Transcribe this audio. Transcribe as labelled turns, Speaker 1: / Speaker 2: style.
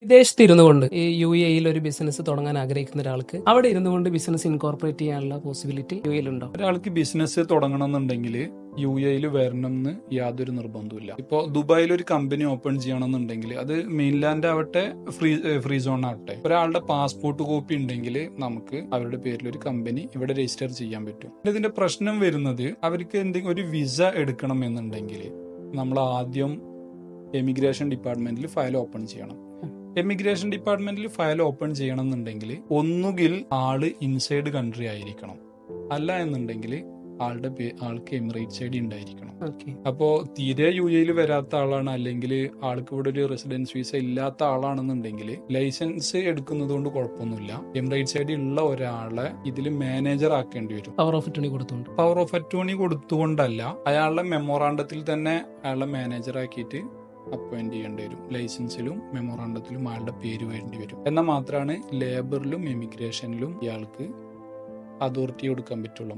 Speaker 1: വിദേശത്ത് ഇരുന്നു കൊണ്ട് ഈ UAE ഒരു ബിസിനസ് തുടങ്ങാൻ ആഗ്രഹിക്കുന്ന ഒരാൾക്ക് അവിടെ ഇരുന്നു കൊണ്ട് ബിസിനസ് ഇൻകോർപ്പറേറ്റ് ചെയ്യാനുള്ള പോസിബിലിറ്റി UAE ഉണ്ടോ?
Speaker 2: ഒരാൾക്ക് ബിസിനസ് തുടങ്ങണം എന്നുണ്ടെങ്കിൽ UAE വരണം എന്ന് യാതൊരു നിർബന്ധമില്ല. ഇപ്പോൾ ദുബായിൽ ഒരു കമ്പനി ഓപ്പൺ ചെയ്യണമെന്നുണ്ടെങ്കിൽ അത് മെയിൻലാൻഡ് ആവട്ടെ ഫ്രീ സോൺ ആവട്ടെ, ഒരാളുടെ പാസ്പോർട്ട് കോപ്പി ഉണ്ടെങ്കിൽ നമുക്ക് അവരുടെ പേരിൽ ഒരു കമ്പനി ഇവിടെ രജിസ്റ്റർ ചെയ്യാൻ പറ്റും. ഇതിന്റെ പ്രശ്നം വരുന്നത് അവർക്ക് എന്തെങ്കിലും ഒരു വിസ എടുക്കണം എന്നുണ്ടെങ്കിൽ നമ്മൾ ആദ്യം എമിഗ്രേഷൻ ഡിപ്പാർട്ട്മെന്റിൽ ഫയൽ ഓപ്പൺ ചെയ്യണം. എമിഗ്രേഷൻ ഡിപ്പാർട്ട്മെന്റിൽ ഫയൽ ഓപ്പൺ ചെയ്യണം എന്നുണ്ടെങ്കിൽ ഒന്നുകിൽ ആള് ഇൻസൈഡ് കൺട്രി ആയിരിക്കണം, അല്ല എന്നുണ്ടെങ്കിൽ ആൾക്ക് എമിറേറ്റ്സ് ID ഉണ്ടായിരിക്കണം. അപ്പോ തീരെ UAE വരാത്ത ആളാണ്, അല്ലെങ്കിൽ ആൾക്ക് ഇവിടെ ഒരു റെസിഡൻസ് വിസ ഇല്ലാത്ത ആളാണെന്നുണ്ടെങ്കിൽ ലൈസൻസ് എടുക്കുന്നത് കൊണ്ട് കുഴപ്പമൊന്നുമില്ല. എമിറേറ്റ്സ് ID ഉള്ള ഒരാളെ ഇതിൽ മാനേജർ ആക്കേണ്ടി വരും. പവർ ഓഫ് അറ്റോർണി കൊടുത്തുകൊണ്ടല്ല, അയാളുടെ മെമ്മോറാണ്ടത്തിൽ തന്നെ അയാളെ മാനേജർ ആക്കിയിട്ട് അപ്പോയിന്റ് ചെയ്യേണ്ടി വരും. ലൈസൻസിലും മെമ്മോറാണ്ടത്തിലും അയാളുടെ പേര് വേണ്ടി വരും. എന്നാൽ മാത്രമാണ് ലേബറിലും എമിഗ്രേഷനിലും ഇയാൾക്ക് അതോറിറ്റി കൊടുക്കാൻ പറ്റുള്ളൂ.